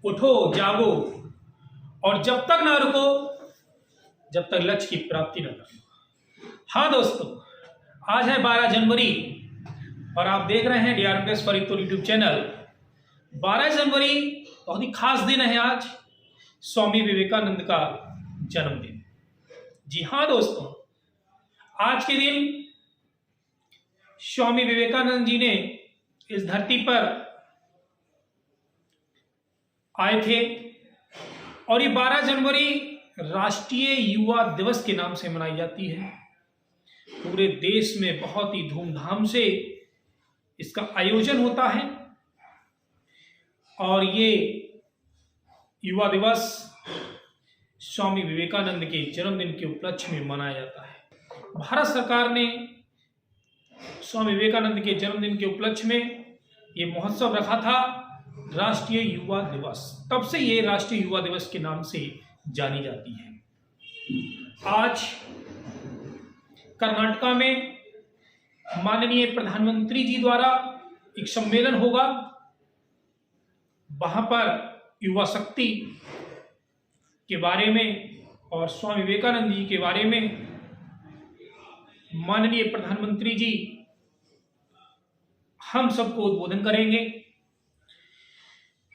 उठो जागो और जब तक ना रुको जब तक लक्ष्य की प्राप्ति न कर लो। हाँ दोस्तों, आज है 12 जनवरी और आप देख रहे हैं DRPS फरीदपुर यूट्यूब चैनल। 12 जनवरी बहुत ही खास दिन है आज, स्वामी विवेकानंद का जन्मदिन। जी हाँ दोस्तों, आज के दिन स्वामी विवेकानंद जी ने इस धरती पर आए थे और ये 12 जनवरी राष्ट्रीय युवा दिवस के नाम से मनाई जाती है। पूरे देश में बहुत ही धूमधाम से इसका आयोजन होता है और ये युवा दिवस स्वामी विवेकानंद के जन्मदिन के उपलक्ष्य में मनाया जाता है। भारत सरकार ने स्वामी विवेकानंद के जन्मदिन के उपलक्ष्य में ये महोत्सव रखा था, राष्ट्रीय युवा दिवस। तब से ये राष्ट्रीय युवा दिवस के नाम से जानी जाती है। आज कर्नाटका में माननीय प्रधानमंत्री जी द्वारा एक सम्मेलन होगा। वहां पर युवा शक्ति के बारे में और स्वामी विवेकानंद जी के बारे में माननीय प्रधानमंत्री जी हम सबको उद्बोधन करेंगे।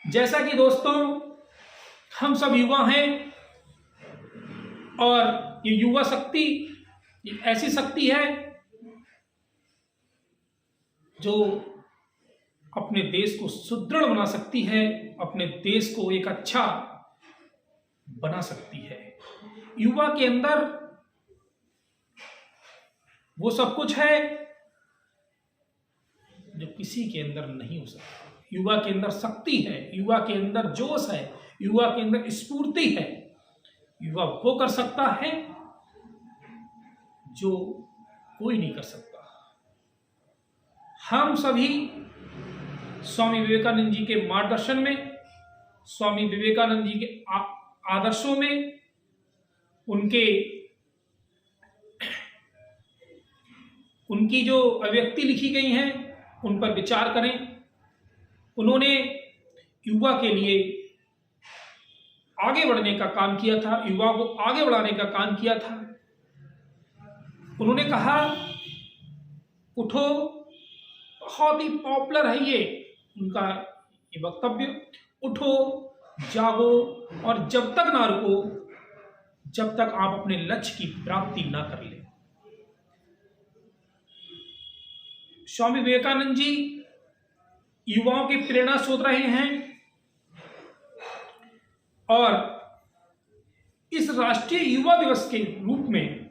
जैसा कि दोस्तों हम सब युवा हैं और ये युवा शक्ति एक ऐसी शक्ति है जो अपने देश को सुदृढ़ बना सकती है, अपने देश को एक अच्छा बना सकती है। युवा के अंदर वो सब कुछ है जो किसी के अंदर नहीं हो सकता। युवा के अंदर शक्ति है, युवा के अंदर जोश है, युवा के अंदर स्फूर्ति है। युवा वो कर सकता है जो कोई नहीं कर सकता। हम सभी स्वामी विवेकानंद जी के मार्गदर्शन में, स्वामी विवेकानंद जी के आदर्शों में, उनकी जो अभिव्यक्ति लिखी गई हैं उन पर विचार करें। उन्होंने युवा के लिए आगे बढ़ने का काम किया था, युवा को आगे बढ़ाने का काम किया था। उन्होंने कहा उठो, बहुत ही पॉपुलर है ये उनका ये वक्तव्य, उठो जागो और जब तक ना रुको जब तक आप अपने लक्ष्य की प्राप्ति ना कर ले। स्वामी विवेकानंद जी युवाओं की प्रेरणा स्रोत रहे हैं और इस राष्ट्रीय युवा दिवस के रूप में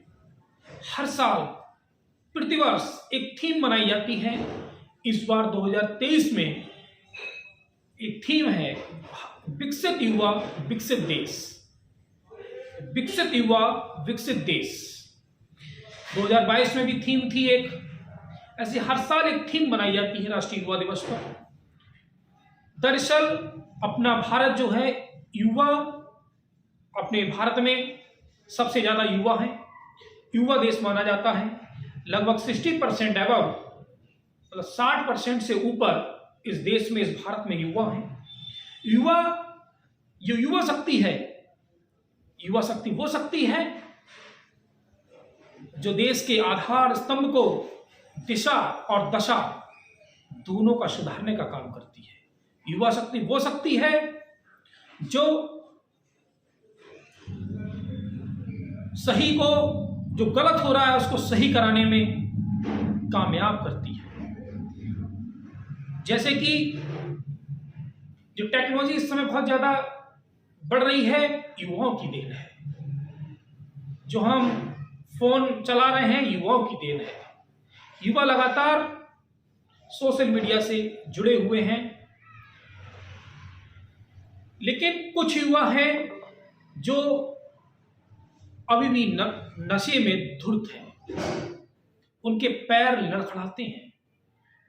हर साल प्रतिवर्ष एक थीम बनाई जाती है। इस बार 2023 में एक थीम है विकसित युवा विकसित देश। विकसित युवा विकसित देश 2022 में भी थीम थी एक। ऐसे हर साल एक थीम बनाई जाती है राष्ट्रीय युवा दिवस पर। दरअसल अपना भारत जो है, युवा अपने भारत में सबसे ज्यादा युवा है, युवा देश माना जाता है। लगभग 60% अबव, मतलब 60% से ऊपर इस देश में, इस भारत में युवा है। युवा, जो युवा शक्ति है, युवा शक्ति वो शक्ति है जो देश के आधार स्तंभ को दिशा और दशा दोनों का सुधारने का काम करती है। युवा शक्ति वो शक्ति है जो सही को, जो गलत हो रहा है उसको सही कराने में कामयाब करती है। जैसे कि जो टेक्नोलॉजी इस समय बहुत ज्यादा बढ़ रही है, युवाओं की देन है। जो हम फोन चला रहे हैं, युवाओं की देन है। युवा लगातार सोशल मीडिया से जुड़े हुए हैं, लेकिन कुछ युवा हैं जो अभी भी नशे में धुत हैं। उनके पैर लड़खड़ाते हैं,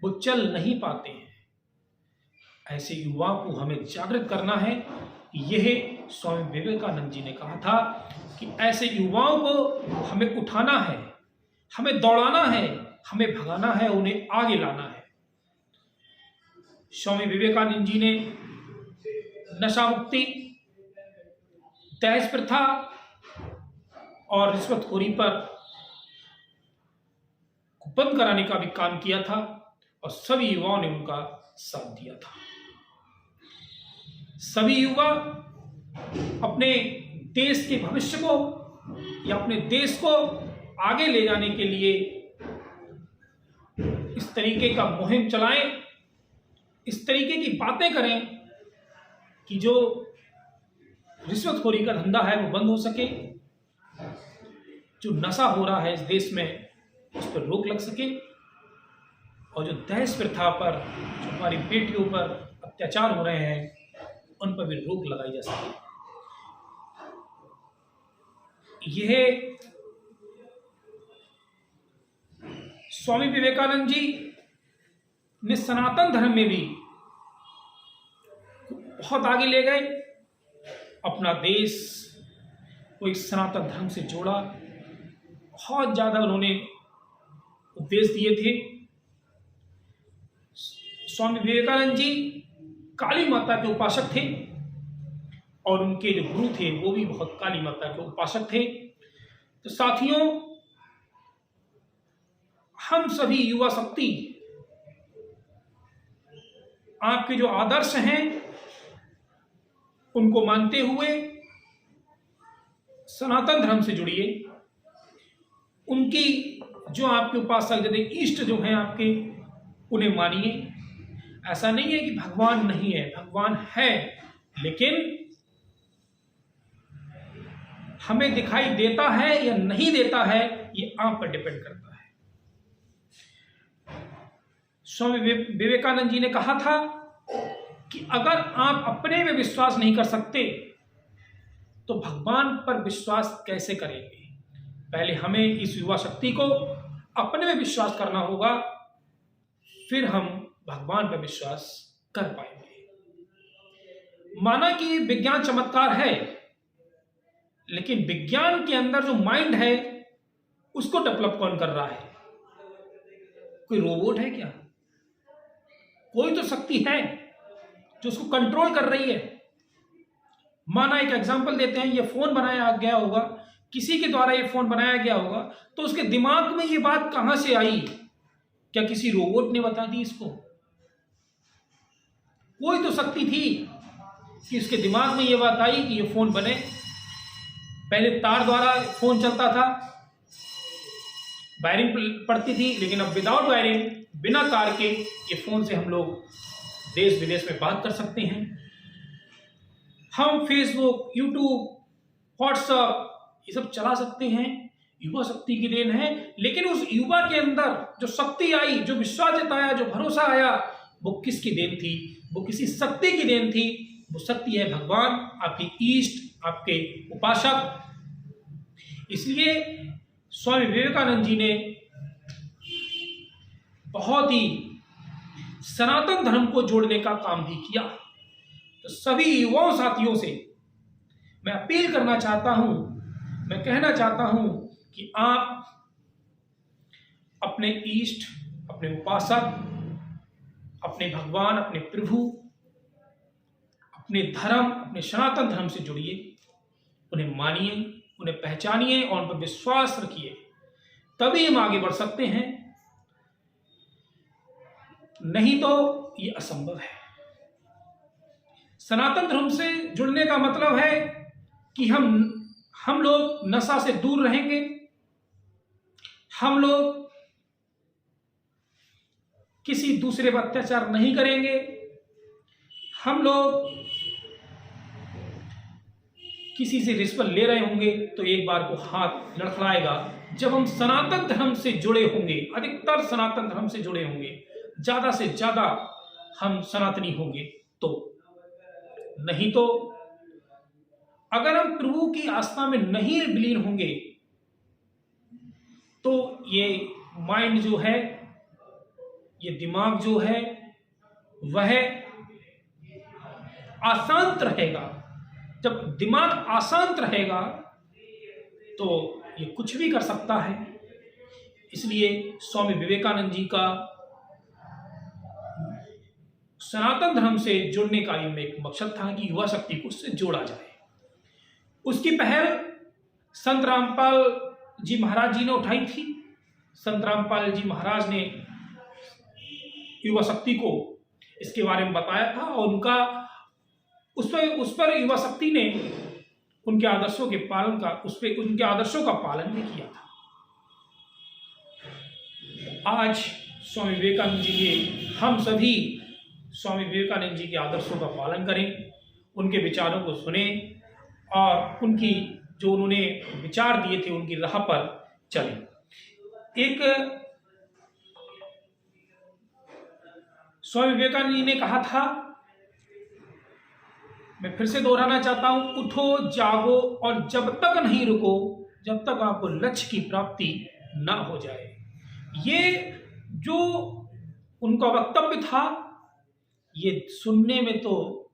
वो चल नहीं पाते हैं। ऐसे युवाओं को हमें जागृत करना है। यह स्वामी विवेकानंद जी ने कहा था कि ऐसे युवाओं को हमें उठाना है, हमें दौड़ाना है, हमें भगाना है, उन्हें आगे लाना है। स्वामी विवेकानंद जी ने नशा मुक्ति, दहेज प्रथा और रिश्वतखोरी पर बंद कराने का भी काम किया था और सभी युवाओं ने उनका साथ दिया था। सभी युवा अपने देश के भविष्य को या अपने देश को आगे ले जाने के लिए इस तरीके का मुहिम चलाएं, इस तरीके की बातें करें कि जो रिश्वतखोरी का धंधा है वो बंद हो सके, जो नशा हो रहा है इस देश में उस पर रोक लग सके और जो दहेज प्रथा पर, जो हमारी बेटियों पर अत्याचार हो रहे हैं उन पर भी रोक लगाई जा सके। यह स्वामी विवेकानंद जी ने सनातन धर्म में भी बहुत आगे ले गए, अपना देश को एक सनातन धर्म से जोड़ा, बहुत ज्यादा उन्होंने उपदेश दिए थे। स्वामी विवेकानंद जी काली माता के उपासक थे और उनके जो गुरु थे वो भी बहुत काली माता के उपासक थे। तो साथियों, हम सभी युवा शक्ति आपके जो आदर्श हैं उनको मानते हुए सनातन धर्म से जुड़िए। उनकी जो आपके उपासक जैसे इष्ट जो हैं आपके, उन्हें मानिए। ऐसा नहीं है कि भगवान नहीं है, भगवान है, लेकिन हमें दिखाई देता है या नहीं देता है ये आप पर डिपेंड करता है। स्वामी विवेकानंद जी ने कहा था कि अगर आप अपने में विश्वास नहीं कर सकते तो भगवान पर विश्वास कैसे करेंगे। पहले हमें इस युवा शक्ति को अपने में विश्वास करना होगा, फिर हम भगवान पर विश्वास कर पाएंगे। माना कि विज्ञान चमत्कार है, लेकिन विज्ञान के अंदर जो माइंड है उसको डेवलप कौन कर रहा है? कोई रोबोट है क्या? कोई तो शक्ति है जो उसको कंट्रोल कर रही है। माना एक एग्जांपल देते हैं, ये फोन बनाया गया होगा, किसी के द्वारा ये फोन बनाया गया होगा, तो उसके दिमाग में ये बात कहां से आई? क्या किसी रोबोट ने बता दी इसको? कोई तो शक्ति थी कि उसके दिमाग में ये बात आई कि ये फोन बने। पहले तार द्वारा फोन चलता था, वायरिंग पड़ती थी, लेकिन अब विदाउट वायरिंग, बिना तार के ये फोन से हम लोग देश विदेश में बात कर सकते हैं। हम फेसबुक, यूट्यूब, व्हाट्सएप ये सब चला सकते हैं। युवा शक्ति की देन है। लेकिन उस युवा के अंदर जो शक्ति आई, जो विश्वास जताया, जो भरोसा आया, वो किसकी देन थी? वो किसी शक्ति की देन थी। वो शक्ति है भगवान, आपके ईष्ट, आपके उपासक। इसलिए स्वामी विवेकानंद जी ने बहुत ही सनातन धर्म को जोड़ने का काम भी किया। तो सभी युवाओं साथियों से मैं अपील करना चाहता हूं, मैं कहना चाहता हूं कि आप अपने ईष्ट, अपने उपासक, अपने भगवान, अपने प्रभु, अपने धर्म, अपने सनातन धर्म से जुड़िए, उन्हें मानिए, उन्हें पहचानिए और उन पर विश्वास रखिए। तभी हम आगे बढ़ सकते हैं, नहीं तो ये असंभव है। सनातन धर्म से जुड़ने का मतलब है कि हम लोग नशा से दूर रहेंगे, हम लोग किसी दूसरे पर अत्याचार नहीं करेंगे, हम लोग किसी से रिश्वत ले रहे होंगे तो एक बार को हाथ लड़खड़ाएगा। जब हम सनातन धर्म से जुड़े होंगे, अधिकतर सनातन धर्म से जुड़े होंगे, ज्यादा से ज्यादा हम सनातनी होंगे, तो नहीं तो अगर हम प्रभु की आस्था में नहीं विलीन होंगे तो ये माइंड जो है, ये दिमाग जो है, वह अशांत रहेगा। जब दिमाग अशांत रहेगा तो ये कुछ भी कर सकता है। इसलिए स्वामी विवेकानंद जी का सनातन धर्म से जुड़ने का ये एक मकसद था कि युवा शक्ति को उससे जोड़ा जाए। उसकी पहल संत रामपाल जी महाराज जी ने उठाई थी। संत रामपाल जी महाराज ने युवा शक्ति को इसके बारे में बताया था और उनका उस पर युवा शक्ति ने उनके आदर्शों का पालन भी किया था। आज स्वामी विवेकानंद जी के हम सभी स्वामी विवेकानंद जी के आदर्शों का पालन करें, उनके विचारों को सुने और उनकी जो उन्होंने विचार दिए थे उनकी राह पर चलें। एक स्वामी विवेकानंद जी ने कहा था, मैं फिर से दोहराना चाहता हूं, उठो जागो और जब तक नहीं रुको जब तक आपको लक्ष्य की प्राप्ति ना हो जाए। ये जो उनका वक्तव्य था ये सुनने में तो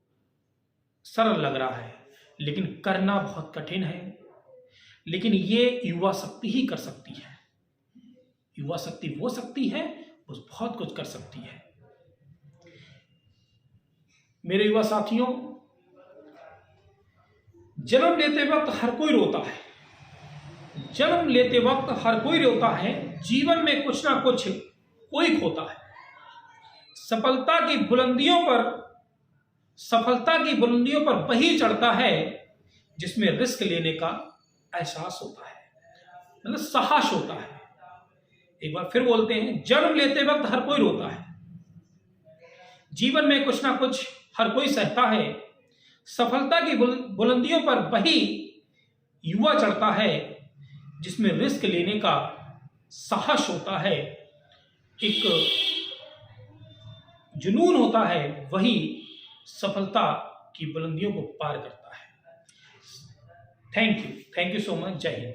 सरल लग रहा है लेकिन करना बहुत कठिन है। लेकिन ये युवा शक्ति ही कर सकती है। युवा शक्ति वो शक्ति है वो बहुत कुछ कर सकती है। मेरे युवा साथियों, जन्म लेते वक्त हर कोई रोता है। जन्म लेते वक्त हर कोई रोता है। जीवन में कुछ ना कुछ कोई खोता है। सफलता की बुलंदियों पर वही चढ़ता है जिसमें रिस्क लेने का एहसास होता है, मतलब साहस होता है। एक बार फिर बोलते हैं, जन्म लेते वक्त हर कोई रोता है। जीवन में कुछ ना कुछ हर कोई सहता है। सफलता की बुलंदियों पर वही युवा चढ़ता है जिसमें रिस्क लेने का साहस होता है, एक जुनून होता है, वही सफलता की बुलंदियों को पार करता है। Thank you so much. जय हिंद।